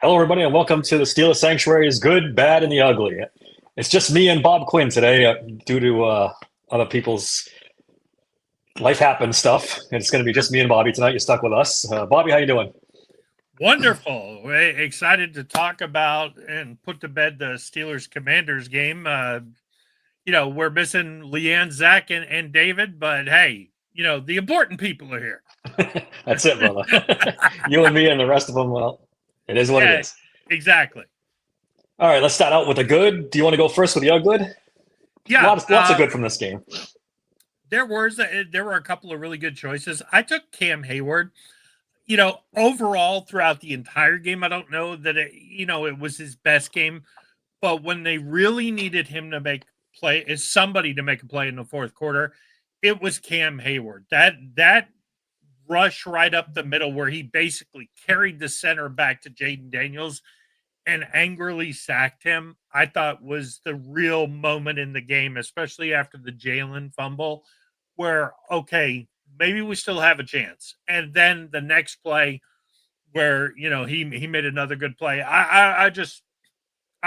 Hello, everybody, and welcome to the Steelers Sanctuary's Good, Bad, and the Ugly. It's just me and Bob Quinn today due to other people's life happen stuff. And it's going to be just me and Bobby tonight. You're stuck with us. Bobby, how you doing? Wonderful. We're excited to talk about and put to bed the Steelers Commanders game. We're missing Leanne, Zach, and David, but hey, the important people are here. That's it, brother. You and me and the rest of them, well, it is what it Yeah, is. exactly. All right, let's start out with the good. Do you want to go first with the ugly? Yeah, Lots of good from this game. there were a couple of really good choices. I took Cam Hayward. Overall throughout the entire game, I don't know that it was his best game, but when they really needed him to somebody to make a play in the fourth quarter, it was Cam Hayward. That rush right up the middle where he basically carried the center back to Jaden Daniels and angrily sacked him, I thought was the real moment in the game, especially after the Jalen fumble, where, okay, maybe we still have a chance. And then the next play where, he made another good play. I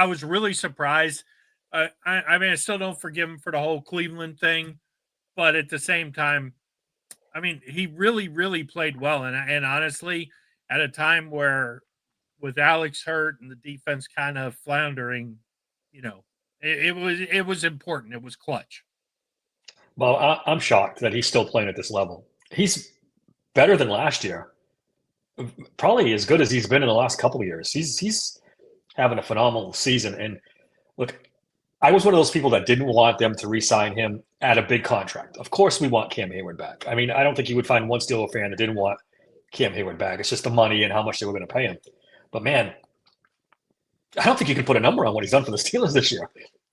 was really surprised. I mean, I still don't forgive him for the whole Cleveland thing, but at the same time, I mean, he really, really played well. And honestly, at a time where with Alex hurt and the defense kind of floundering, it was important. It was clutch. Well, I'm shocked that he's still playing at this level. He's better than last year. Probably as good as he's been in the last couple of years. He's having a phenomenal season. And look, I was one of those people that didn't want them to re-sign him at a big contract. Of course, we want Cam Hayward back. I mean, I don't think you would find one Steeler fan that didn't want Cam Hayward back. It's just the money and how much they were going to pay him. But man, I don't think you can put a number on what he's done for the Steelers this year.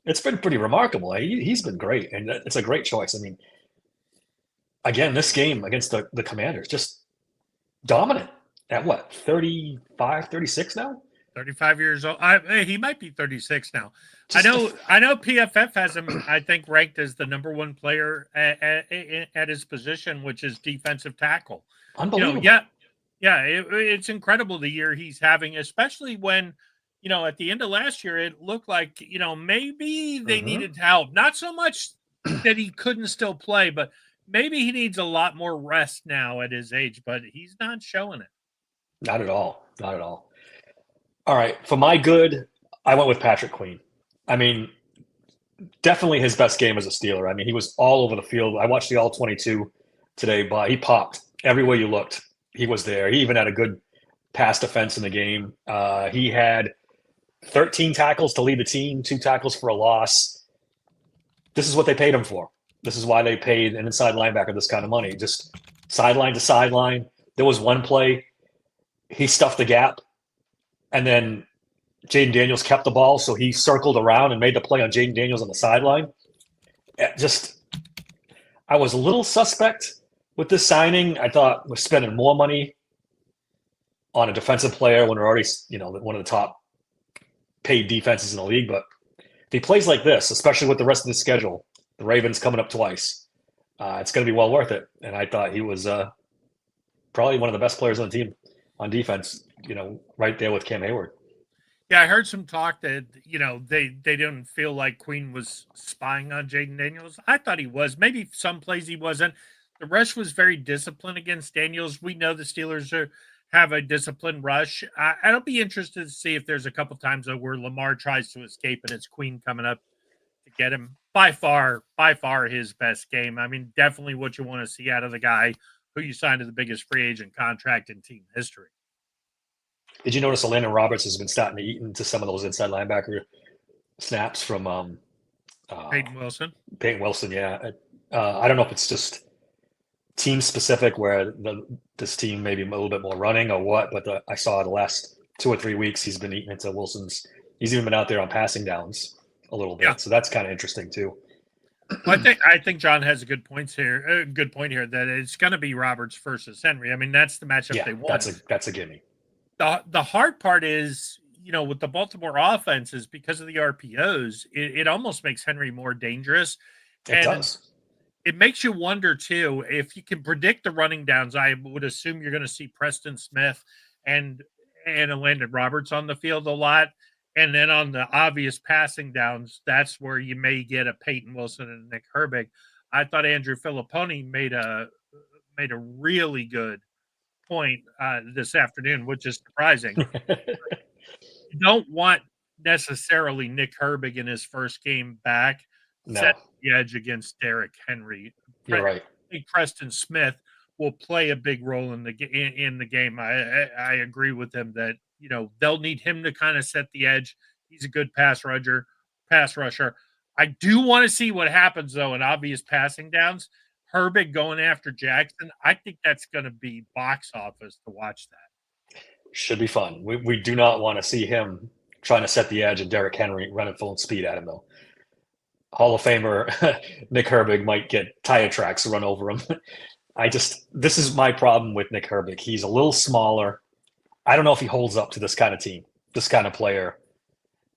It's been pretty remarkable. He's been great, and it's a great choice. I mean, again, this game against the Commanders, just dominant at what, 35, 36 now? 35 years old. He might be 36 now. Just I know PFF has him, I think, ranked as the number one player at his position, which is defensive tackle. Unbelievable. It's incredible the year he's having, especially when, at the end of last year, it looked like, maybe they needed help. Not so much that he couldn't still play, but maybe he needs a lot more rest now at his age, but he's not showing it. Not at all. Not at all. All right. For my good, I went with Patrick Queen. I mean, definitely his best game as a Steeler. I mean, he was all over the field. I watched the All 22 today, but he popped everywhere you looked. He was there. He even had a good pass defense in the game. He had 13 tackles to lead the team, 2 tackles for a loss. This is what they paid him for. This is why they paid an inside linebacker this kind of money. Just sideline to sideline. There was one play, he stuffed the gap, and then Jaden Daniels kept the ball, so he circled around and made the play on Jaden Daniels on the sideline. I was a little suspect with this signing. I thought we're spending more money on a defensive player when we're already, one of the top paid defenses in the league. But if he plays like this, especially with the rest of the schedule, the Ravens coming up twice, it's going to be well worth it. And I thought he was probably one of the best players on the team on defense, right there with Cam Hayward. Yeah, I heard some talk that, they didn't feel like Queen was spying on Jaden Daniels. I thought he was. Maybe some plays he wasn't. The rush was very disciplined against Daniels. We know the Steelers have a disciplined rush. I'll be interested to see if there's a couple times where Lamar tries to escape and it's Queen coming up to get him. By far his best game. I mean, definitely what you want to see out of the guy who you signed to the biggest free agent contract in team history. Did you notice Landon Roberts has been starting to eat into some of those inside linebacker snaps from Peyton Wilson? Peyton Wilson, yeah. I don't know if it's just team specific where this team maybe a little bit more running or what, but I saw the last 2 or 3 weeks he's been eating into Wilson's. He's even been out there on passing downs a little bit, so that's kind of interesting too. Well, I think John has a good point here that it's going to be Roberts versus Henry. I mean, that's the matchup they want. That's a gimme. The hard part is, with the Baltimore offenses, because of the RPOs, it almost makes Henry more dangerous. It does. It makes you wonder, too, if you can predict the running downs. I would assume you're going to see Preston Smith and and Landon Roberts on the field a lot. And then on the obvious passing downs, that's where you may get a Peyton Wilson and Nick Herbig. I thought Andrew Filipponi made a really good point this afternoon, which is surprising. You don't want necessarily Nick Herbig in his first game back set the edge against Derrick Henry. You're right. I think Preston Smith will play a big role in the game. I agree with him that they'll need him to kind of set the edge. He's a good pass rusher. I do want to see what happens though in obvious passing downs. Herbig going after Jackson. I think that's going to be box office to watch that. Should be fun. We do not want to see him trying to set the edge and Derrick Henry running full speed at him though. Hall of Famer Nick Herbig might get tire tracks run over him. This is my problem with Nick Herbig. He's a little smaller. I don't know if he holds up to this kind of team, this kind of player.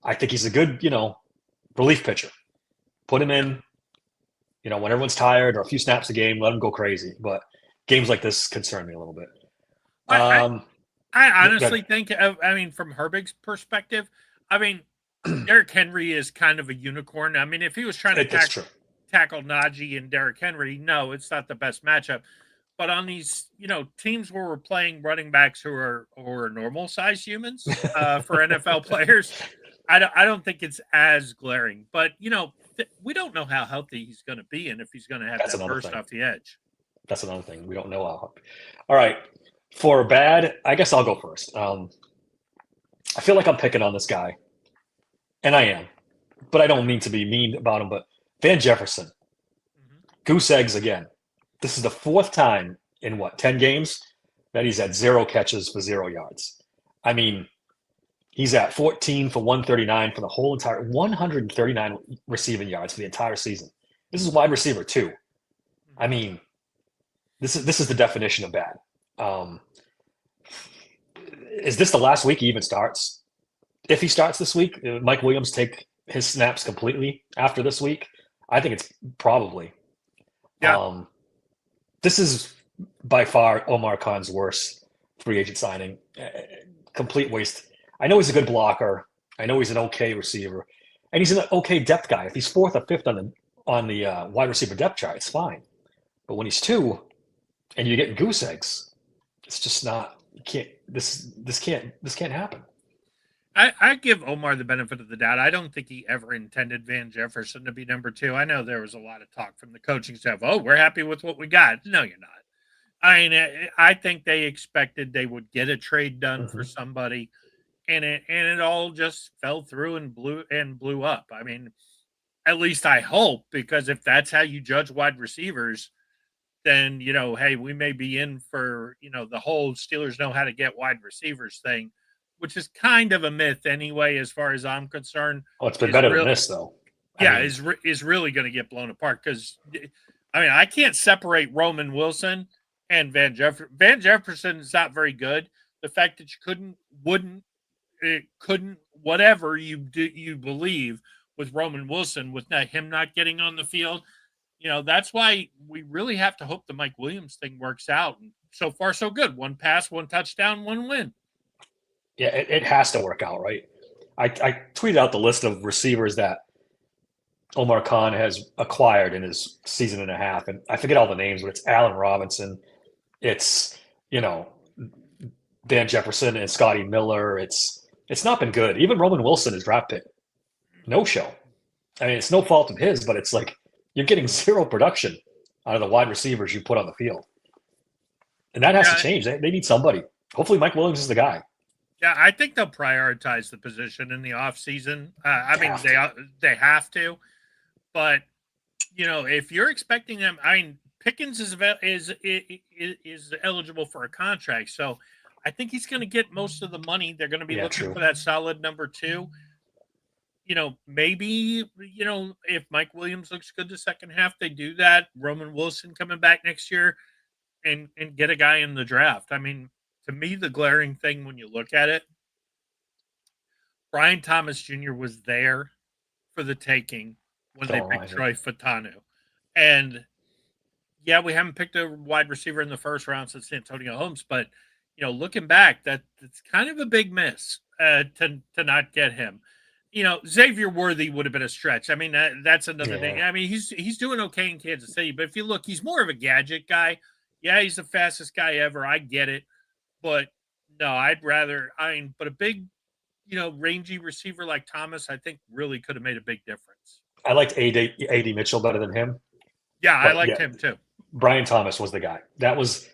I think he's a good, relief pitcher. Put him in, when everyone's tired or a few snaps a game, let him go crazy. But games like this concern me a little bit. I honestly think, from Herbig's perspective, Derrick Henry is kind of a unicorn. If he was trying to tackle Najee and Derrick Henry, no, it's not the best matchup. But on these, teams where we're playing running backs who are normal size humans for NFL players, I don't think it's as glaring. But we don't know how healthy he's going to be and if he's going to have that burst off the edge. That's another thing. We don't know how. All right, for bad, I guess I'll go first. I feel like I'm picking on this guy, and I am, but I don't mean to be mean about him. But Van Jefferson, goose eggs again. This is the fourth time in 10 games that he's had 0 catches for 0 yards. He's at 14 for 139 for the whole entire 139 receiving yards for the entire season. This is wide receiver 2. This is the definition of bad. Is this the last week he even starts? If he starts this week, Mike Williams take his snaps completely after this week? I think it's probably. Yeah. This is by far Omar Khan's worst free agent signing. Complete waste. I know he's a good blocker. I know he's an okay receiver, and he's an okay depth guy. If he's 4th or 5th on the wide receiver depth chart, it's fine. But when he's 2, and you're getting goose eggs, it's just not. You can't. This can't happen. I give Omar the benefit of the doubt. I don't think he ever intended Van Jefferson to be number 2. I know there was a lot of talk from the coaching staff. Oh, we're happy with what we got. No, you're not. I think they expected they would get a trade done for somebody, and it all just fell through and blew up. At least I hope, because if that's how you judge wide receivers, then hey, we may be in for the whole Steelers know how to get wide receivers thing, which is kind of a myth anyway, as far as I'm concerned. Oh, it's been better than this, though. Is really going to get blown apart because, I can't separate Roman Wilson and Van Jefferson. Van Jefferson is not very good. The fact that you couldn't, whatever you believe with Roman Wilson, with him not getting on the field, that's why we really have to hope the Mike Williams thing works out. And so far, so good. 1 pass, 1 touchdown, 1 win. Yeah, it has to work out, right? I tweeted out the list of receivers that Omar Khan has acquired in his season and a half, and I forget all the names, but it's Allen Robinson, it's Van Jefferson and Scotty Miller. It's not been good. Even Roman Wilson, his draft pick, no show. It's no fault of his, but it's like you're getting 0 production out of the wide receivers you put on the field, and that has to change. They need somebody. Hopefully, Mike Williams is the guy. Yeah, I think they'll prioritize the position in the offseason. They have to. But, if you're expecting them, Pickens is eligible for a contract. So I think he's going to get most of the money. They're going to be looking for that solid number 2. Maybe, if Mike Williams looks good the second half, they do that. Roman Wilson coming back next year and get a guy in the draft. To me, the glaring thing when you look at it, Brian Thomas Jr. was there for the taking when they picked Troy Fautanu. And, we haven't picked a wide receiver in the first round since Antonio Holmes, but, looking back, that's kind of a big miss to not get him. Xavier Worthy would have been a stretch. I mean, that's another thing. Yeah. I mean, he's doing okay in Kansas City, but if you look, he's more of a gadget guy. Yeah, he's the fastest guy ever. I get it, but no, but a big, rangy receiver like Thomas, I think really could have made a big difference. I liked AD Mitchell better than him. Yeah, I liked him too. Brian Thomas was the guy. That was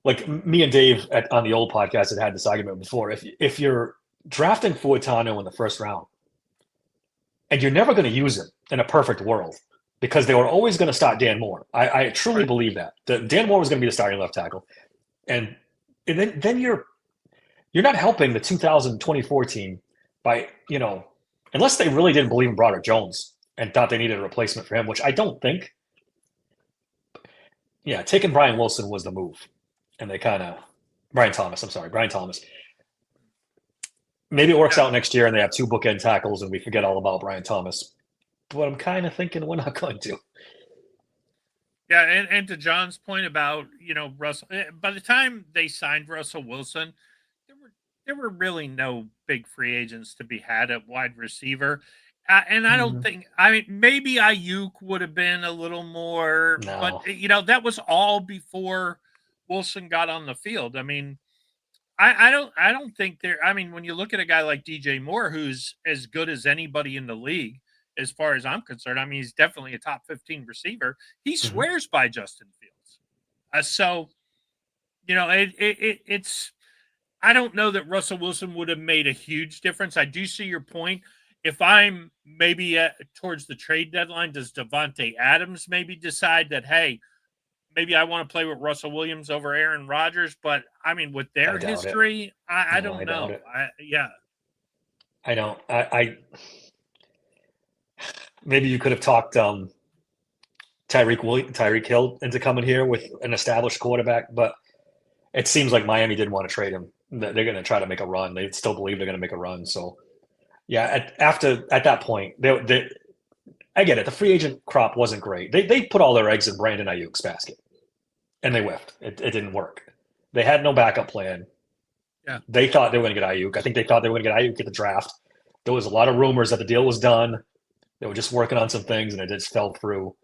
like me and Dave on the old podcast had this argument before. If you're drafting Fuatano in the first round, and you're never going to use him in a perfect world because they were always going to start Dan Moore. I truly believe that. Dan Moore was going to be the starting left tackle, and then you're not helping the 2024 team by unless they really didn't believe in Broderick Jones and thought they needed a replacement for him, which I don't think. Yeah, taking Brian Wilson was the move, and they Brian Thomas. I'm sorry, Brian Thomas. Maybe it works out next year and they have 2 bookend tackles and we forget all about Brian Thomas. But I'm kind of thinking we're not going to. Yeah, and to John's point about, Russell, by the time they signed Russell Wilson, there were really no big free agents to be had at wide receiver. And I don't think, maybe Ayuk would have been a little more, but, that was all before Wilson got on the field. I mean, I don't think when you look at a guy like DJ Moore, who's as good as anybody in the league, as far as I'm concerned, he's definitely a top 15 receiver. He swears by Justin Fields. So, it's, I don't know that Russell Wilson would have made a huge difference. I do see your point. If I'm maybe towards the trade deadline, does Davante Adams maybe decide that, hey, maybe I want to play with Russell Williams over Aaron Rodgers, but with their history, I don't know. I don't. Maybe you could have talked Tyreek Hill into coming here with an established quarterback, but it seems like Miami didn't want to trade him. They're going to try to make a run. They still believe they're going to make a run. So, yeah, at that point, I get it. The free agent crop wasn't great. They put all their eggs in Brandon Ayuk's basket. And they whiffed. It didn't work. They had no backup plan. Yeah. They thought they were going to get Ayuk. I think they thought they were going to get Ayuk at the draft. There was a lot of rumors that the deal was done. They were just working on some things, and it just fell through.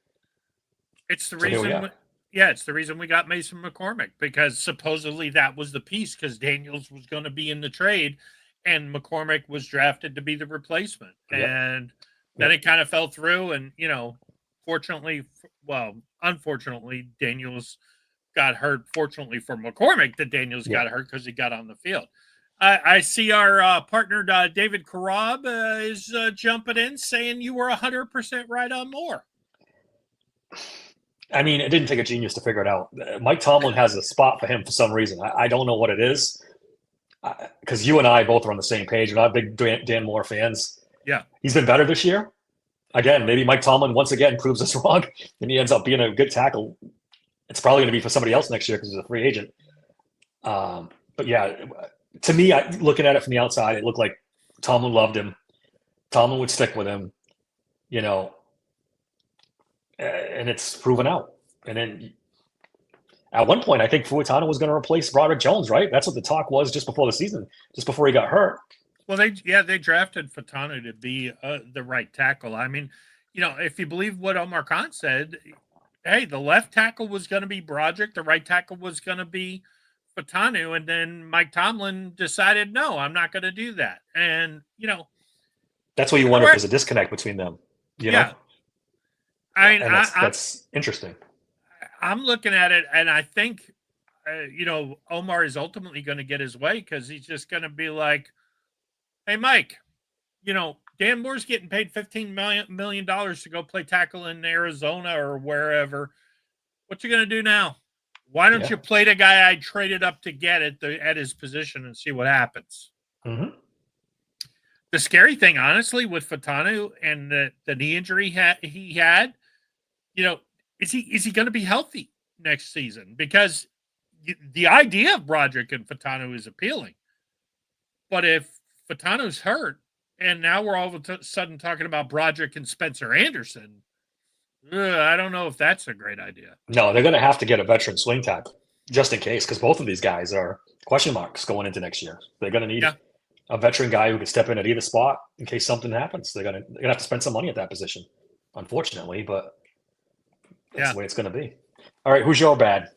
It's the reason. It's the reason we got Mason McCormick, because supposedly that was the piece, because Daniels was going to be in the trade, and McCormick was drafted to be the replacement. Yep. And then it kind of fell through, and unfortunately, Daniels got hurt. Fortunately for McCormick, that Daniels got hurt because he got on the field. I see our partner, David Karab, is jumping in saying you were 100% right on Moore. It didn't take a genius to figure it out. Mike Tomlin has a spot for him for some reason. I don't know what it is, because you and I both are on the same page. We're not big Dan Moore fans. Yeah. He's been better this year. Again, maybe Mike Tomlin once again proves us wrong, and he ends up being a good tackle. It's probably going to be for somebody else next year because he's a free agent. But yeah, to me, looking at it from the outside, it looked like Tomlin loved him. Tomlin would stick with him, and it's proven out. And then at one point, I think Fuatano was going to replace Broderick Jones, right? That's what the talk was just before the season, just before he got hurt. Well, they drafted Fuatano to be the right tackle. If you believe what Omar Khan said, hey, the left tackle was going to be Broderick, the right tackle was going to be Fuatano, and then Mike Tomlin decided, no, I'm not going to do that. And, that's what you wonder if there's a disconnect between them. You know? That's interesting. I'm looking at it, and I think, Omar is ultimately going to get his way, because he's just going to be like, hey, Mike, Dan Moore's getting paid $15 million to go play tackle in Arizona or wherever. What you going to do now? Why don't you play the guy I traded up to get at his position and see what happens? Mm-hmm. The scary thing, honestly, with Fuatano and the knee injury he had, is he going to be healthy next season? Because the idea of Broderick and Fuatano is appealing. But if Fatano's hurt, and now we're all of a sudden talking about Broderick and Spencer Anderson, I don't know if that's a great idea. No, they're going to have to get a veteran swing tackle. just in case, because both of these guys are question marks going into next year. They're going to need Yeah. a veteran guy who can step in at either spot in case something happens. They're gonna have to spend some money at that position, unfortunately, but that's Yeah. the way it's going to be. All right, who's your bad?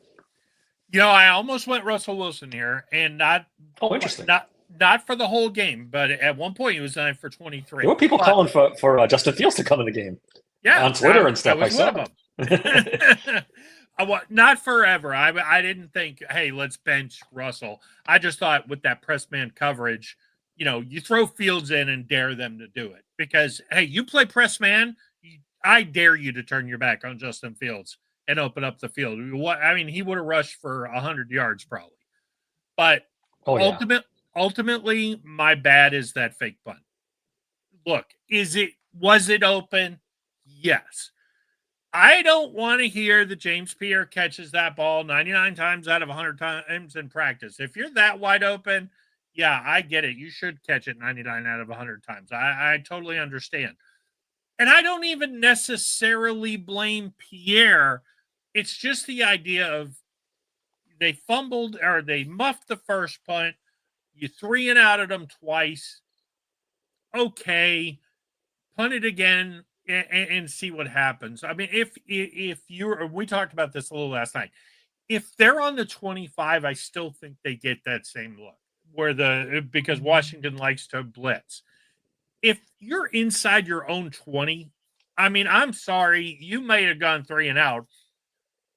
I almost went Russell Wilson here, and Oh, interesting. not for the whole game, but at one point he was 9 for 23. There were people calling for Justin Fields to come in the game. Yeah, on Twitter and stuff. I was one of them. Not forever. I didn't think, hey, let's bench Russell. I just thought with that press man coverage, you throw Fields in and dare them to do it because, hey, you play press man, I dare you to turn your back on Justin Fields and open up the field. He would have rushed for 100 yards probably. But ultimately, my bad is that fake punt. Look, was it open? Yes. I don't want to hear that James Pierre catches that ball 99 times out of 100 times in practice. If you're that wide open, yeah, I get it. You should catch it 99 out of 100 times. I totally understand. And I don't even necessarily blame Pierre. It's just the idea of they fumbled or they muffed the first punt. You 3 and out of them twice. Okay. Punt it again and see what happens. I mean, if we talked about this a little last night. If they're on the 25, I still think they get that same look because Washington likes to blitz. If you're inside your own 20, I mean, I'm sorry, you may have gone 3 and out,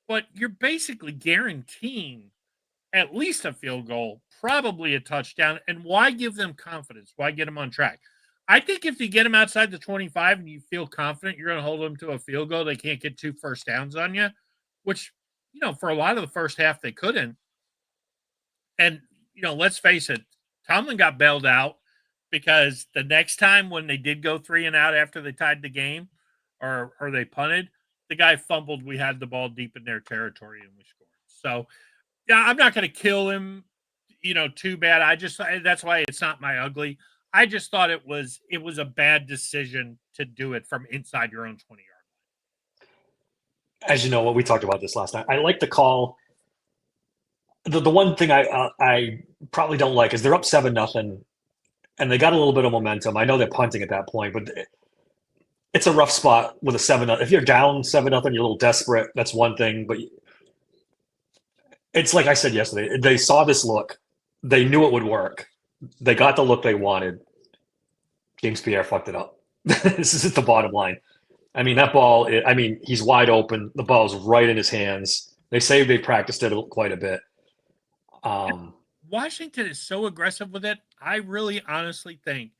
but you're basically guaranteeing at least a field goal, probably a touchdown. And why give them confidence? Why get them on track? I think if you get them outside the 25 and you feel confident you're going to hold them to a field goal, they can't get 2 first downs on you, which, for a lot of the first half, they couldn't. And, let's face it, Tomlin got bailed out because the next time when they did go 3 and out after they tied the game or they punted, the guy fumbled. We had the ball deep in their territory and we scored. So, yeah, I'm not going to kill him, too bad. That's why it's not my ugly. I just thought it was a bad decision to do it from inside your own 20-yard line. As you know, we talked about this last night. I like the call. The one thing I probably don't like is they're up 7-0, and they got a little bit of momentum. I know they're punting at that point, but it's a rough spot with a 7-0. If you're down 7-0, you're a little desperate. That's one thing, but it's like I said yesterday. They saw this look. They knew it would work. They got the look they wanted. James Pierre fucked it up. This is the bottom line. I mean, that ball, he's wide open. The ball's right in his hands. They say they practiced it quite a bit. Washington is so aggressive with it. I really honestly think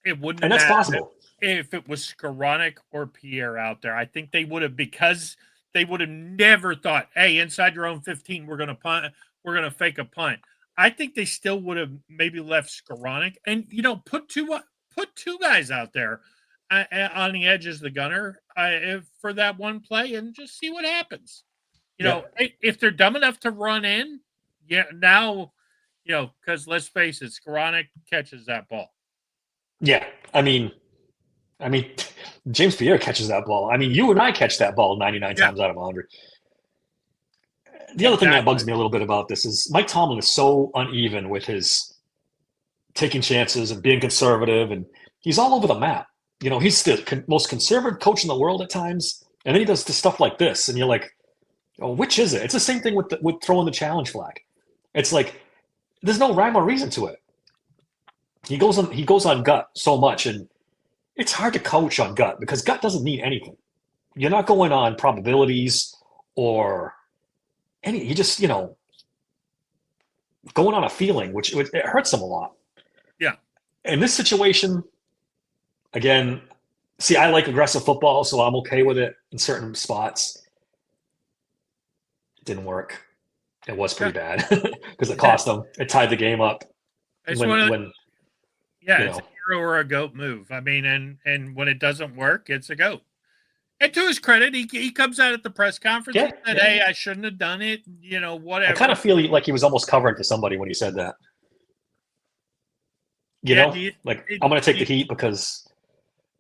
it wouldn't have And that's possible. If it was Skoranek or Pierre out there. I think they would have, because they would have never thought, hey, inside your own 15, we're going to punt. We're going to fake a punt. I think they still would have maybe left Skoranek and, put two guys out there on the edge as the gunner for that one play and just see what happens. If they're dumb enough to run in, now, because let's face it, Skoranek catches that ball. Yeah, I mean, James Pierre catches that ball. I mean, you and I catch that ball 99 times out of 100. The other thing that bugs me a little bit about this is Mike Tomlin is so uneven with his taking chances and being conservative, and he's all over the map. He's the most conservative coach in the world at times, and then he does stuff like this, and you're like, oh, which is it? It's the same thing with throwing the challenge flag. It's like there's no rhyme or reason to it. He goes on gut so much, and it's hard to coach on gut because gut doesn't mean anything. You're not going on probabilities or any. You just going on a feeling, which it hurts them a lot. Yeah. In this situation, again, see, I like aggressive football, so I'm okay with it in certain spots. It didn't work. It was pretty bad because it cost them. It tied the game up. It's it's a hero or a goat move. I mean, and when it doesn't work, it's a goat. And to his credit, he comes out at the press conference and said, hey, I shouldn't have done it, whatever. I kind of feel like he was almost covering to somebody when he said that. I'm going to take the heat because,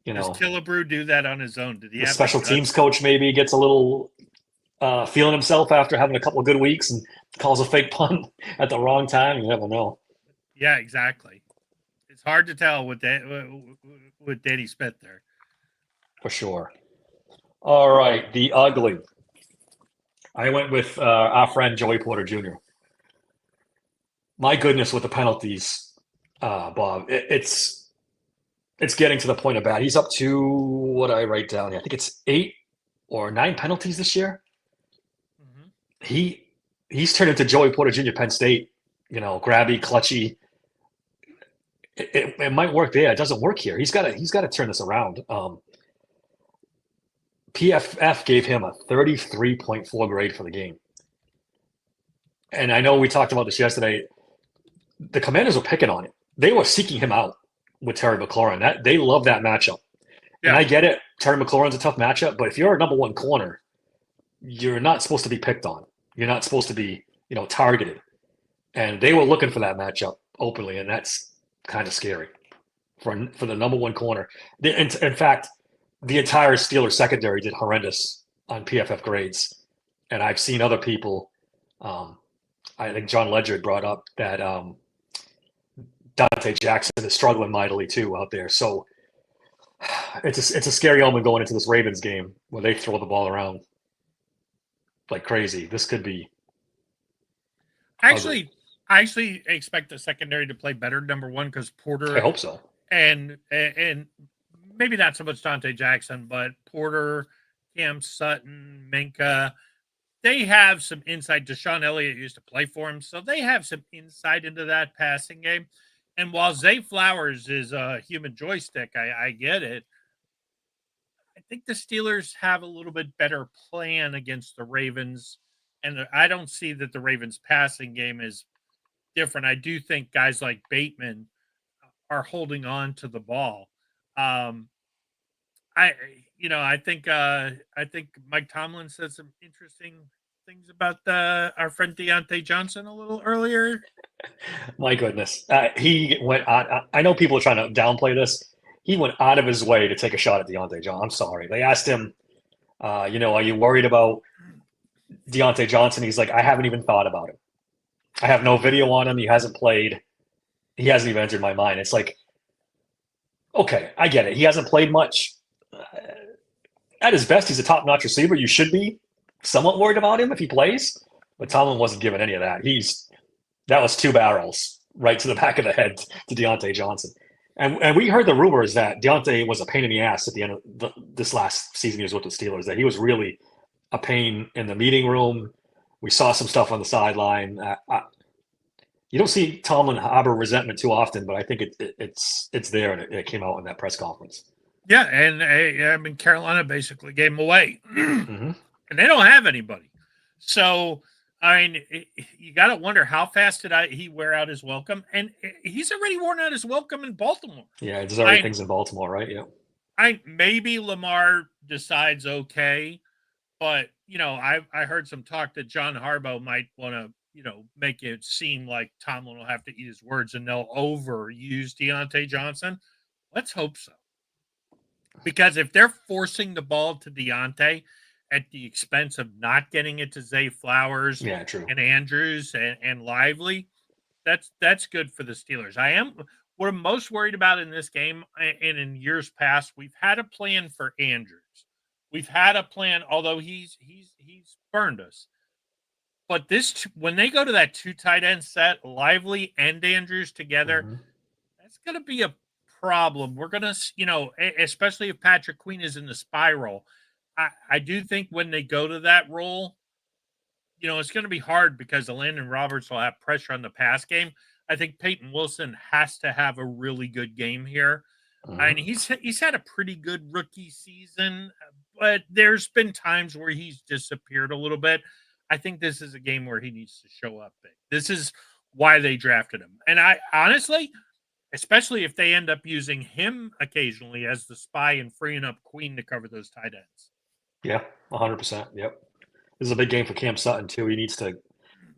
Does Killebrew do that on his own? Did he the special teams coach maybe gets a little feeling himself after having a couple of good weeks and calls a fake punt at the wrong time. You never know. Yeah, exactly. It's hard to tell with Danny Smith there. For sure. All right, the ugly. I went with our friend Joey Porter Jr. My goodness, with the penalties, Bob, it's getting to the point of bad. He's up to what I write down here. I think it's 8 or 9 penalties this year. Mm-hmm. He's turned into Joey Porter Jr. Penn State. Grabby, clutchy. It might work there. It doesn't work here. He's got to turn this around. PFF gave him a 33.4 grade for the game. And I know we talked about this yesterday. The Commanders were picking on it. They were seeking him out with Terry McLaurin. They love that matchup. Yeah. And I get it. Terry McLaurin's a tough matchup, but if you're a number one corner, you're not supposed to be picked on. You're not supposed to be, targeted. And they were looking for that matchup openly, and that's kind of scary for the number one corner. In fact, the entire Steelers secondary did horrendous on PFF grades. And I've seen other people, I think John Ledger brought up that Dante Jackson is struggling mightily too out there. So it's a scary omen going into this Ravens game where they throw the ball around like crazy. This could be I actually expect the secondary to play better, number one, because Porter. I hope so. And maybe not so much Dante Jackson, but Porter, Cam Sutton, Minka, they have some insight. Deshaun Elliott used to play for him, so they have some insight into that passing game. And while Zay Flowers is a human joystick, I get it. I think the Steelers have a little bit better plan against the Ravens, and I don't see that the Ravens' passing game is different. I do think guys like Bateman are holding on to the ball. I think Mike Tomlin said some interesting things about our friend Deontay Johnson a little earlier. My goodness, he went on. I know people are trying to downplay this. He went out of his way to take a shot at Deontay Johnson. I'm sorry. They asked him, are you worried about Deontay Johnson? He's like, I haven't even thought about it. I have no video on him. He hasn't played. He hasn't even entered my mind. It's like, okay, I get it. He hasn't played much. At his best, he's a top-notch receiver. You should be somewhat worried about him if he plays. But Tomlin wasn't giving any of that. That was 2 barrels right to the back of the head to Deontay Johnson. And we heard the rumors that Deontay was a pain in the ass at the end of this last season he was with the Steelers, that he was really a pain in the meeting room. We saw some stuff on the sideline. You don't see Tomlin harbor resentment too often, but I think it's there, and it came out in that press conference. Yeah, and Carolina basically gave him away, mm-hmm. And they don't have anybody. So, you got to wonder how fast did he wear out his welcome, and he's already worn out his welcome in Baltimore. Yeah, there's already things in Baltimore, right? Yeah. Maybe Lamar decides okay, but I heard some talk that John Harbaugh might want to make it seem like Tomlin will have to eat his words and they'll overuse Deontay Johnson. Let's hope so. Because if they're forcing the ball to Deontay at the expense of not getting it to Zay Flowers and Andrews and Lively, that's good for the Steelers. What I'm most worried about in this game, and in years past, we've had a plan for Andrews. We've had a plan, although he's burned us. But when they go to that 2 tight end set, Lively and Andrews together, mm-hmm. That's going to be a problem. We're going to, especially if Patrick Queen is in the spiral, I do think when they go to that role, it's going to be hard because Landon Roberts will have pressure on the pass game. I think Peyton Wilson has to have a really good game here. Mm-hmm. He's had a pretty good rookie season, but there's been times where he's disappeared a little bit. I think this is a game where he needs to show up big. This is why they drafted him. And I honestly, especially if they end up using him occasionally as the spy and freeing up Queen to cover those tight ends. Yeah, 100%. Yep. This is a big game for Cam Sutton too. He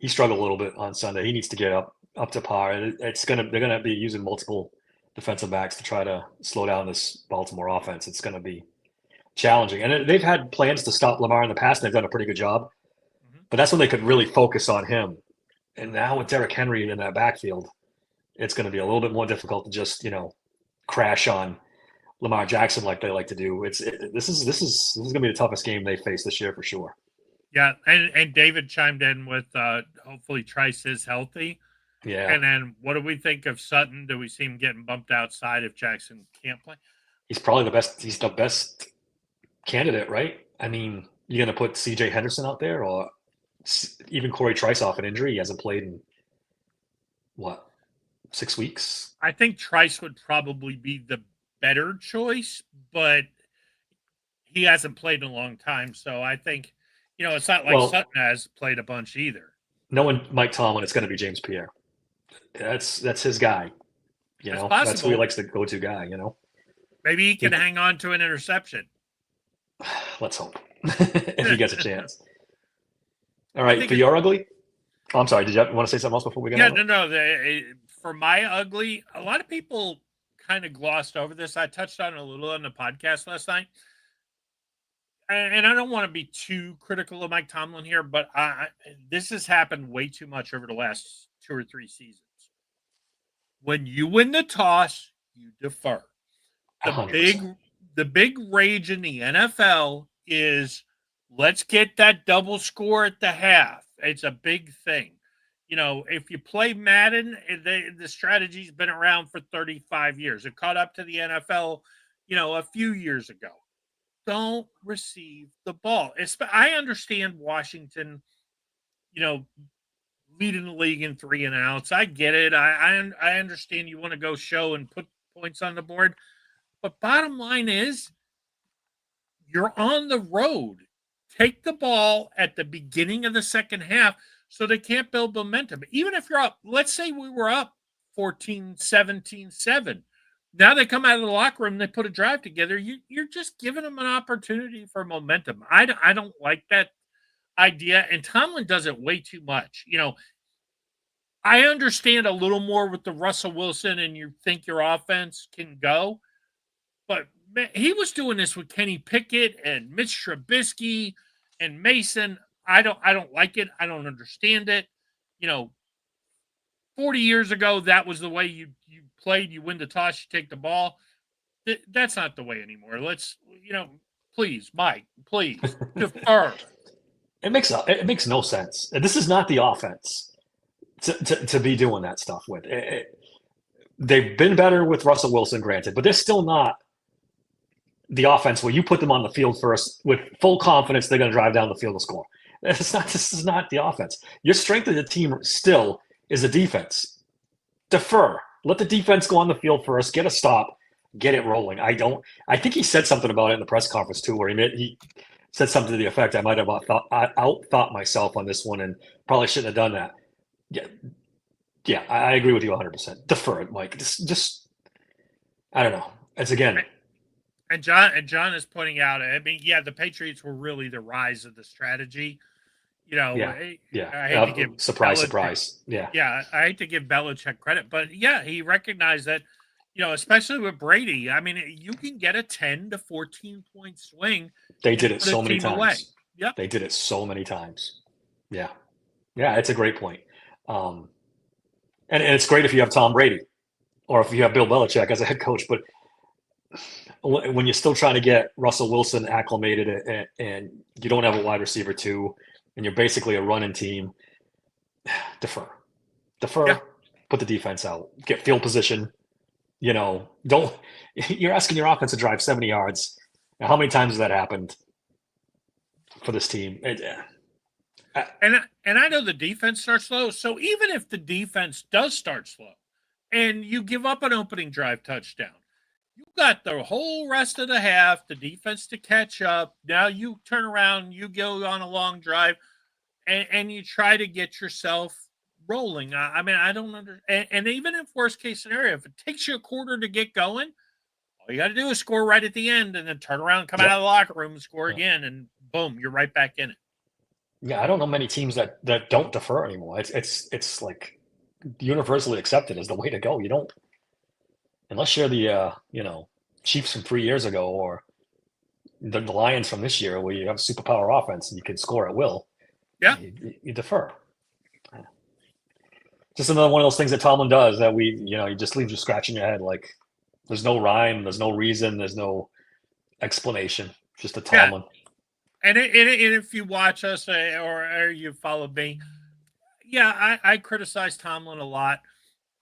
struggled a little bit on Sunday. He needs to get up to par. They're going to be using multiple defensive backs to try to slow down this Baltimore offense. It's going to be challenging. And they've had plans to stop Lamar in the past, and they've done a pretty good job. But that's when they could really focus on him. And now with Derrick Henry in that backfield, it's going to be a little bit more difficult to just, crash on Lamar Jackson like they like to do. This is going to be the toughest game they face this year for sure. Yeah, and David chimed in with hopefully Trice is healthy. Yeah. And then what do we think of Sutton? Do we see him getting bumped outside if Jackson can't play? He's probably the best. He's the best candidate, right? I mean, you're going to put C.J. Henderson out there, or even Corey Trice off an injury. He hasn't played in, 6 weeks? I think Trice would probably be the better choice, but he hasn't played in a long time. So I think, it's not like Sutton has played a bunch either. Knowing Mike Tomlin, it's going to be James Pierre. That's his guy. That's who he likes, the go-to guy, Maybe he can hang on to an interception. Let's hope. If he gets a chance. All right, for your ugly? Oh, I'm sorry. Did you want to say something else before we get on? No. For my ugly, a lot of people kind of glossed over this. I touched on it a little on the podcast last night. And I don't want to be too critical of Mike Tomlin here, but this has happened way too much over the last 2 or 3 seasons. When you win the toss, you defer. The big rage in the NFL is let's get that double score at the half. It's a big thing. If you play Madden, the strategy's been around for 35 years. It caught up to the NFL, a few years ago. Don't receive the ball. I understand Washington, leading the league in 3 and outs. I get it. I understand you want to go show and put points on the board. But bottom line is, you're on the road. Take the ball at the beginning of the second half so they can't build momentum. Even if you're up, let's say we were up 14, 17, 7. Now they come out of the locker room, they put a drive together. You're just giving them an opportunity for momentum. I don't like that idea, and Tomlin does it way too much. I understand a little more with the Russell Wilson, and you think your offense can go, but man, he was doing this with Kenny Pickett and Mitch Trubisky and Mason. I don't like it. I don't understand it. 40 years ago, that was the way you played. You win the toss, you take the ball. That's not the way anymore. Let's, please, Mike, please defer. It makes no sense. This is not the offense to be doing that stuff with. They've been better with Russell Wilson, granted, but they're still not the offense where you put them on the field first with full confidence they're going to drive down the field and score. This is not the offense. Your strength of the team still is the defense. Defer. Let the defense go on the field first. Get a stop. Get it rolling. I think he said something about it in the press conference too, where he said something to the effect, I might have out-thought myself on this one and probably shouldn't have done that. Yeah, I agree with you 100%. Defer it, Mike. Just I don't know. It's again. And John is pointing out, the Patriots were really the rise of the strategy. I hate to give surprise. Yeah, I hate to give Belichick credit, but he recognized that, especially with Brady. You can get a 10 to 14 point swing. They did it so many times. Yeah, they did it so many times. Yeah, it's a great point. And it's great if you have Tom Brady, or if you have Bill Belichick as a head coach, but when you're still trying to get Russell Wilson acclimated and you don't have a wide receiver too, and you're basically a running team, defer, put the defense out, get field position. You're asking your offense to drive 70 yards. Now, how many times has that happened for this team? And I know the defense starts slow. So even if the defense does start slow and you give up an opening drive touchdown, you got the whole rest of the half, the defense to catch up. Now you turn around, you go on a long drive, and you try to get yourself rolling. I don't understand. And even if worst case scenario, if it takes you a quarter to get going, all you got to do is score right at the end and then turn around, come out of the locker room and score again, and boom, you're right back in it. Yeah, I don't know many teams that don't defer anymore. It's like universally accepted as the way to go. You don't, unless you're the Chiefs from 3 years ago, or the Lions from this year, where you have a superpower offense and you can score at will. Yeah. You defer. Just another one of those things that Tomlin does that you just leaves you scratching your head. Like there's no rhyme, there's no reason, there's no explanation. Just a Yeah. Tomlin. And if you watch us or you follow me, yeah, I criticize Tomlin a lot.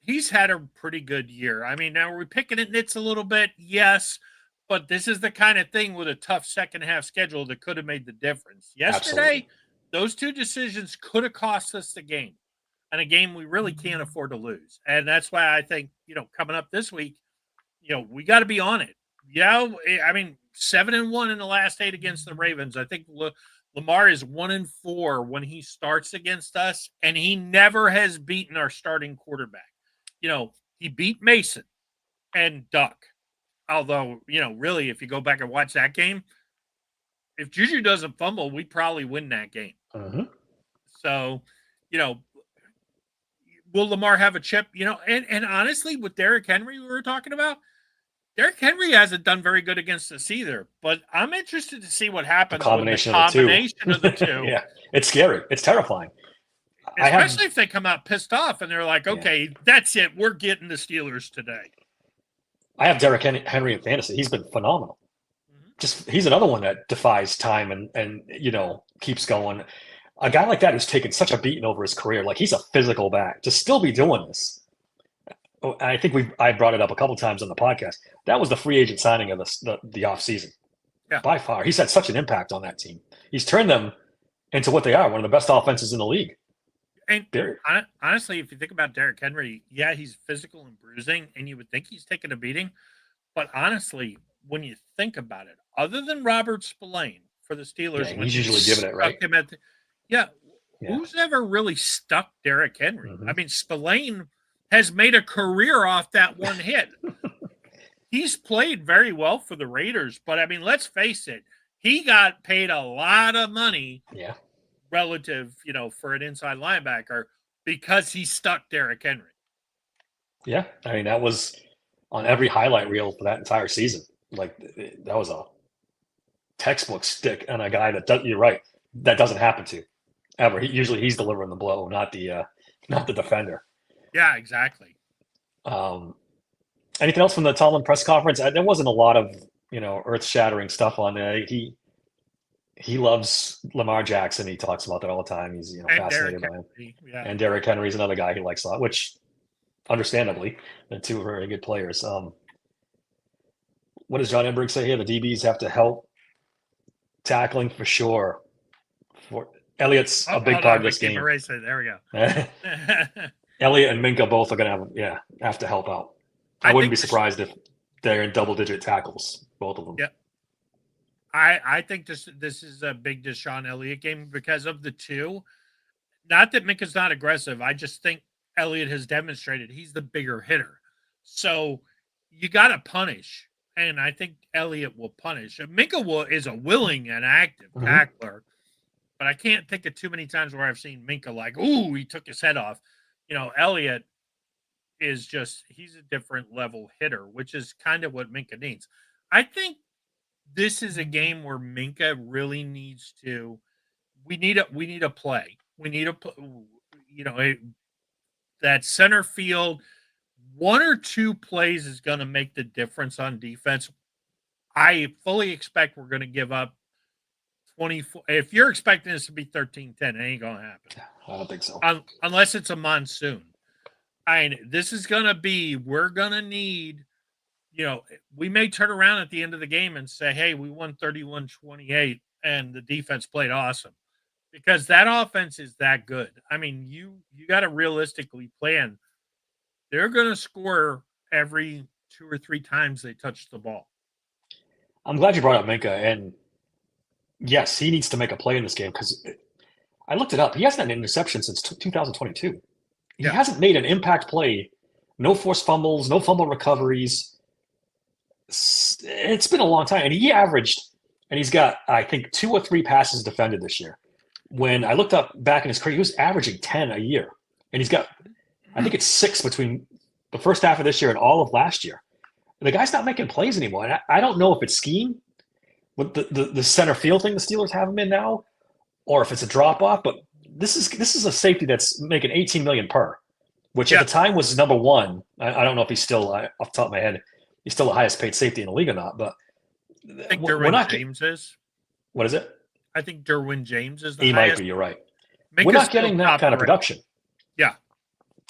He's had a pretty good year. I mean, now are we picking at nits a little bit? Yes. But this is the kind of thing with a tough second half schedule that could have made the difference. Yesterday, Absolutely. those two decisions could have cost us the game, and a game we really can't afford to lose. And that's why I think, coming up this week, we got to be on it. I mean, 7-1 in the last 8 against the Ravens. I think Lamar is 1-4 when he starts against us, and he never has beaten our starting quarterback. He beat Mason and Duck. Although, really, if you go back and watch that game, if Juju doesn't fumble, we probably win that game. Mm-hmm. So, will Lamar have a chip? And honestly, with Derrick Henry, we were talking about, Derrick Henry hasn't done very good against us either. But I'm interested to see what happens with the combination of the two. Yeah, it's scary. It's terrifying. Especially if they come out pissed off and they're like, okay, that's it. We're getting the Steelers today. I have Derrick Henry in fantasy. He's been phenomenal. Mm-hmm. He's another one that defies time and keeps going. A guy like that who's taken such a beating over his career, like he's a physical back, to still be doing this. I think I brought it up a couple times on the podcast. That was the free agent signing of the off season. Yeah. By far. He's had such an impact on that team. He's turned them into what they are, one of the best offenses in the league. And honestly, if you think about Derrick Henry, yeah, he's physical and bruising, and you would think he's taking a beating. But honestly, when you think about it, other than Robert Spillane for the Steelers, he's usually giving it right. Who's ever really stuck Derrick Henry? Mm-hmm. I mean, Spillane has made a career off that one hit. He's played very well for the Raiders, but I mean, let's face it, he got paid a lot of money. Yeah. Relative, for an inside linebacker because he stuck Derrick Henry. Yeah, I mean that was on every highlight reel for that entire season. Like that was a textbook stick on a guy you're right, that doesn't happen to ever. Usually he's delivering the blow, not the defender. Yeah, exactly. Anything else from the Tomlin press conference? There wasn't a lot of earth-shattering stuff on there. He loves Lamar Jackson. He talks about that all the time. He's fascinated by him. Yeah. And Derrick Henry is another guy he likes a lot, which understandably, they're two very good players. What does John Enberg say here? The DBs have to help tackling for sure. Elliott's a big part of this game. There we go. Elliott and Minka both are going to have to help out. I wouldn't be surprised if they're in double-digit tackles, both of them. Yeah. I think this is a big Deshaun Elliott game because of the two. Not that Minka's not aggressive. I just think Elliott has demonstrated he's the bigger hitter. So you got to punish, and I think Elliott will punish. Minka is a willing and active tackler, but I can't think of too many times where I've seen Minka like, ooh, he took his head off. Elliott is he's a different level hitter, which is kind of what Minka needs. I think this is a game where Minka really needs to. We need a play. We need that center field. 1 or 2 plays is going to make the difference on defense. I fully expect we're going to give up 24. If you're expecting this to be 13-10, it ain't going to happen. I don't think so. Unless it's a monsoon. This is going to be. We're going to need. We may turn around at the end of the game and say, hey, we won 31-28 and the defense played awesome because that offense is that good. I mean, you got to realistically plan. They're going to score every 2 or 3 times they touch the ball. I'm glad you brought up Minka. And yes, he needs to make a play in this game because I looked it up. He hasn't had an interception since 2022. He hasn't made an impact play. No forced fumbles, no fumble recoveries. It's been a long time. And he averaged, and he's got, I think, 2 or 3 passes defended this year. When I looked up back in his career, he was averaging 10 a year. And he's got, I think it's 6 between the first half of this year and all of last year. And the guy's not making plays anymore. And I don't know if it's scheme with the center field thing the Steelers have him in now, or if it's a drop off. But this is a safety that's making 18 million per, which at Yeah, the time was number one. I don't know if he's still off the top of my head, he's still the highest paid safety in the league or not. But I think we're Derwin not getting James is. what is it? I think Derwin James is the He might highest. be. You're right. We're Minka's not still getting that top kind of 3. production Yeah,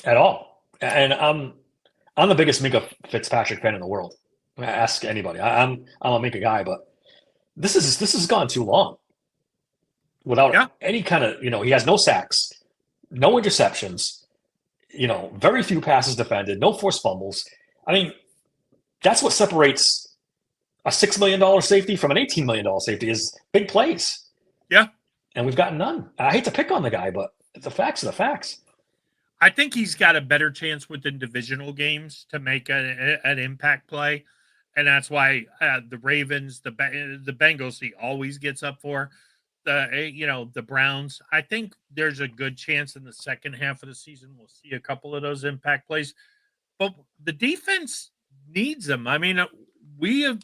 at all. And I'm the biggest Minka Fitzpatrick fan in the world. Ask anybody. I'm a Minka guy, but this has gone too long without yeah. any kind of he has no sacks, no interceptions, very few passes defended, no forced fumbles. I mean, that's what separates a $6 million safety from an $18 million safety is big plays. Yeah. And we've got none. I hate to pick on the guy, but the facts are the facts. I think he's got a better chance within divisional games to make an impact play. And that's why the Ravens, the Bengals, he always gets up for the Browns. I think there's a good chance in the second half of the season we'll see a couple of those impact plays. But the defense needs them. I mean, we've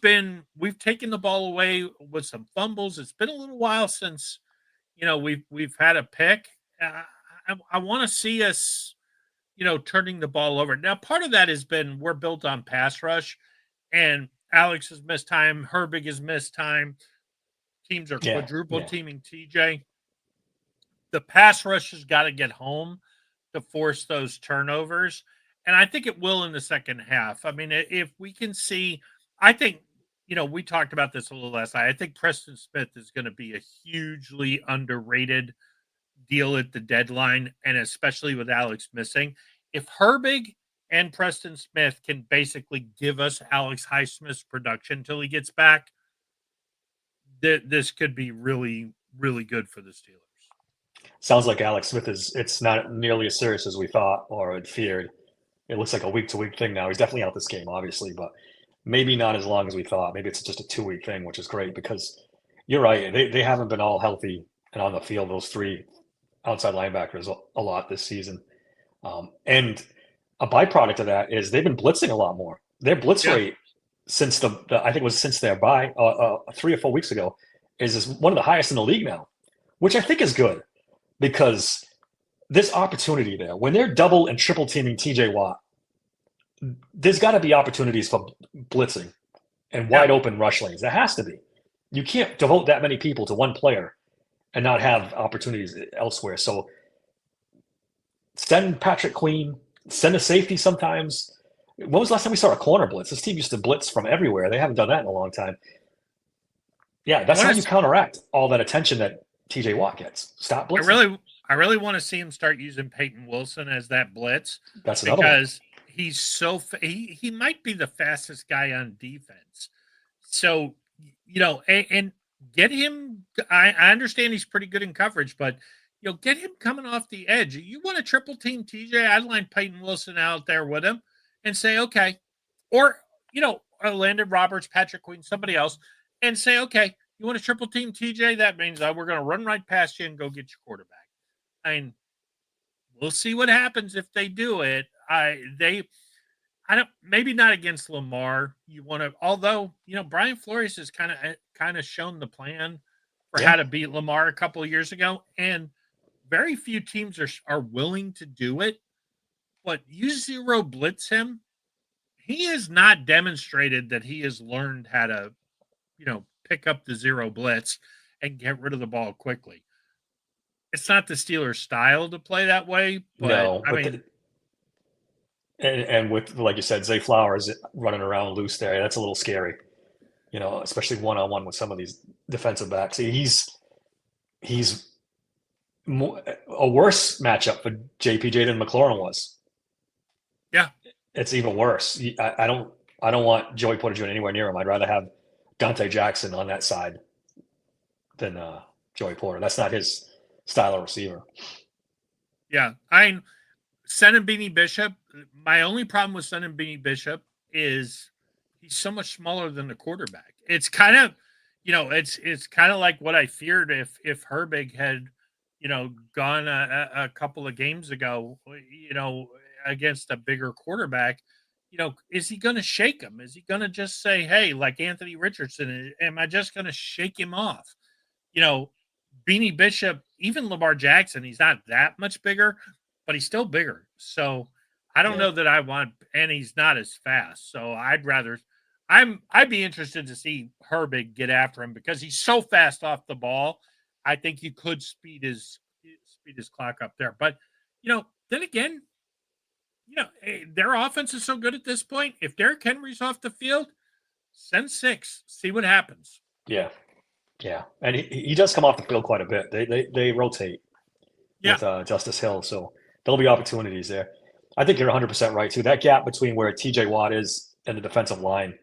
taken the ball away with some fumbles. It's been a little while since we've had a pick. I want to see us turning the ball over. Now, part of that has been we're built on pass rush, and Alex has missed time. Herbig has missed time. Teams are Yeah, quadruple yeah. teaming TJ. The pass rush has got to get home to force those turnovers. And I think it will in the second half. I mean, if we can see, I think, we talked about this a little last night. I think Preston Smith is going to be a hugely underrated deal at the deadline, and especially with Alex missing. If Herbig and Preston Smith can basically give us Alex Highsmith's production until he gets back, this could be really, really good for the Steelers. Sounds like Alex Smith it's not nearly as serious as we thought or had feared. It looks like a week-to-week thing now. He's definitely out this game, obviously, but maybe not as long as we thought. Maybe it's just a 2-week thing, which is great because you're right. They haven't been all healthy and on the field, those three outside linebackers, a lot this season. And a byproduct of that is they've been blitzing a lot more. Their blitz Yeah. rate since I think it was since their bye 3 or 4 weeks ago is one of the highest in the league now, which I think is good because there's opportunity there. When they're double and triple teaming TJ Watt, there's got to be opportunities for blitzing and wide open rush lanes. There has to be. You can't devote that many people to one player and not have opportunities elsewhere. So send Patrick Queen, send a safety sometimes. When was the last time we saw a corner blitz? This team used to blitz from everywhere. They haven't done that in a long time. Yeah, that's how you counteract all that attention that TJ Watt gets. Stop blitzing. I really want to see him start using Peyton Wilson as that blitz. That's another one. Because he's he might be the fastest guy on defense. So, and get him. I understand he's pretty good in coverage, but get him coming off the edge. You want to triple team TJ? I'd line Peyton Wilson out there with him and say, okay, or Landon Roberts, Patrick Queen, somebody else, and say, okay, you want to triple team TJ? That means we're going to run right past you and go get your quarterback. I mean, we'll see what happens if they do it. I don't, maybe not against Lamar. You want to, although Brian Flores has kind of shown the plan for how to beat Lamar a couple of years ago, and very few teams are willing to do it. But you zero blitz him. He has not demonstrated that he has learned how to, pick up the zero blitz and get rid of the ball quickly. It's not the Steelers' style to play that way, but No, I mean, and with, like you said, Zay Flowers running around loose there, that's a little scary. Especially one-on-one with some of these defensive backs. He's a worse matchup for JPJ than McLaurin was. Yeah, it's even worse. I don't want Joey Porter Jr. anywhere near him. I'd rather have Dante Jackson on that side than Joey Porter. That's not his style of receiver. Yeah, sending Beanie Bishop. My only problem with sending Beanie Bishop is he's so much smaller than the quarterback. It's kind of, it's kind of like what I feared if Herbig had, gone a couple of games ago, against a bigger quarterback. Is he going to shake him? Is he going to just say, hey, like Anthony Richardson, am I just going to shake him off? Beanie Bishop, even Lamar Jackson, he's not that much bigger, but he's still bigger. So I don't know that I want, and he's not as fast. So I'd be interested to see Herbig get after him because he's so fast off the ball. I think you could speed his clock up there. But then again, their offense is so good at this point. If Derrick Henry's off the field, send 6, see what happens. Yeah, and he does come off the field quite a bit. They rotate with Justice Hill, so there'll be opportunities there. I think you're 100% right too. That gap between where TJ Watt is and the defensive line,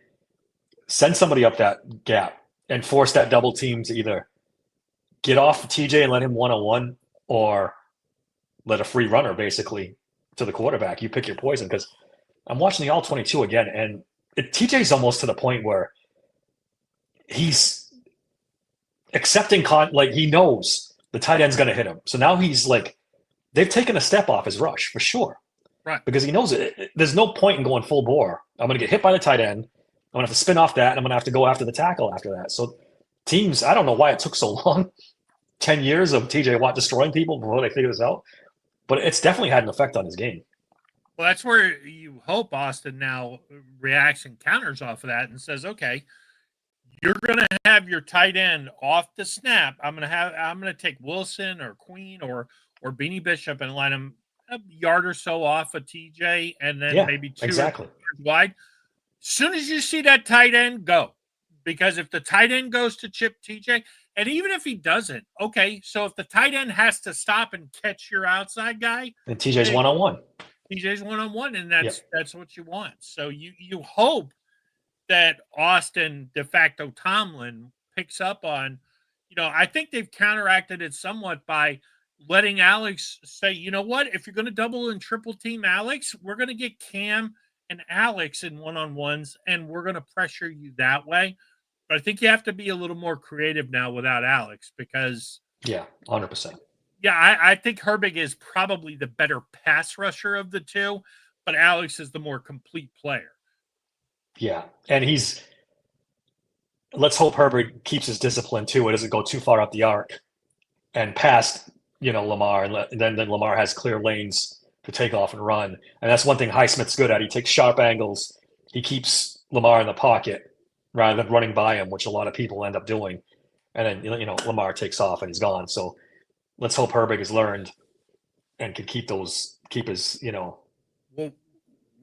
send somebody up that gap and force that double team to either get off TJ and let him one-on-one, or let a free runner basically to the quarterback. You pick your poison, because I'm watching the All-22 again, and TJ's almost to the point where he's accepting he knows the tight end's going to hit him. So now he's like, they've taken a step off his rush for sure. Right. Because he knows it. There's no point in going full bore. I'm going to get hit by the tight end. I'm going to have to spin off that, and I'm going to have to go after the tackle after that. So teams, I don't know why it took so long, 10 years of TJ Watt destroying people before they figure this out, but it's definitely had an effect on his game. Well, that's where you hope Austin now reacts and counters off of that and says, okay, you're going to have your tight end off the snap. I'm going to take Wilson or Queen or Beanie Bishop and let him a yard or so off of TJ, and then maybe 2 exactly wide. As soon as you see that tight end, go. Because if the tight end goes to chip TJ, and even if he doesn't, okay, so if the tight end has to stop and catch your outside guy, and TJ's one-on-one. TJ's one-on-one, and that's what you want. So you hope that Austin, de facto Tomlin, picks up on, I think they've counteracted it somewhat by letting Alex say, you know what, if you're going to double and triple team Alex, we're going to get Cam and Alex in one-on-ones, and we're going to pressure you that way. But I think you have to be a little more creative now without Alex, because 100%. Yeah, I think Herbig is probably the better pass rusher of the two, but Alex is the more complete player. Yeah, and let's hope Herbig keeps his discipline too. It doesn't go too far up the arc and past, Lamar, and then Lamar has clear lanes to take off and run. And that's one thing Highsmith's good at. He takes sharp angles. He keeps Lamar in the pocket rather than running by him, which a lot of people end up doing. And then, Lamar takes off and he's gone. So let's hope Herbig has learned and can keep his. Well,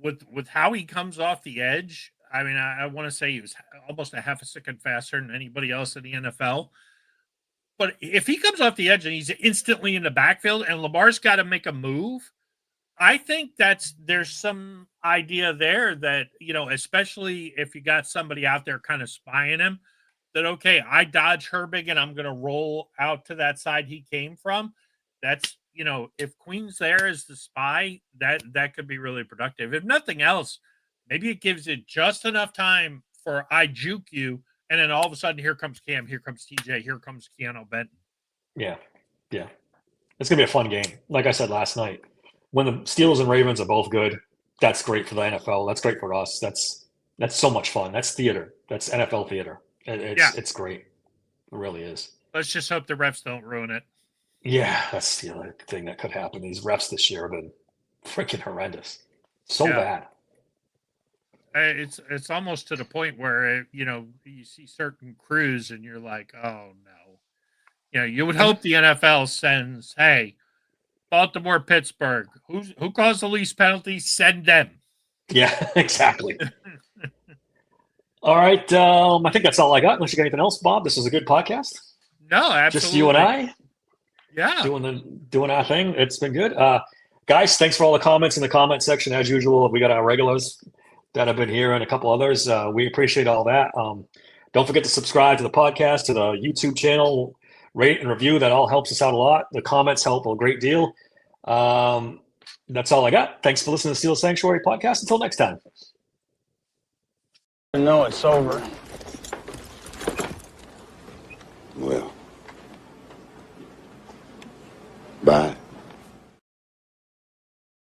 with how he comes off the edge, I mean, I want to say he was almost a half a second faster than anybody else in the NFL. But if he comes off the edge and he's instantly in the backfield and Lamar's got to make a move, I think there's some idea there that, especially if you got somebody out there kind of spying him, that, okay, I dodge Herbig and I'm going to roll out to that side he came from. That's, if Queen's there as the spy, that could be really productive. If nothing else, maybe it gives it just enough time for I juke you, and then all of a sudden, here comes Cam, here comes TJ, here comes Keanu Benton. Yeah. It's going to be a fun game. Like I said last night, when the Steelers and Ravens are both good, that's great for the NFL. That's great for us. That's so much fun. That's theater. That's NFL theater. It's great. It really is. Let's just hope the refs don't ruin it. Yeah, that's the other thing that could happen. These refs this year have been freaking horrendous. So bad. It's almost to the point where, you see certain crews and you're like, oh, no. You would hope the NFL sends, hey, Baltimore, Pittsburgh, who caused the least penalties? Send them. Yeah, exactly. All right. I think that's all I got. Unless you got anything else, Bob. This was a good podcast. No, absolutely. Just you and I. Yeah. Doing our thing. It's been good. Guys, thanks for all the comments in the comment section. As usual, we got our regulars that have been here and a couple others. We appreciate all that. Don't forget to subscribe to the podcast, to the YouTube channel, rate and review. That all helps us out a lot. The comments help a great deal. That's all I got. Thanks for listening to Steel Sanctuary Podcast. Until next time. No, it's over. Well, bye.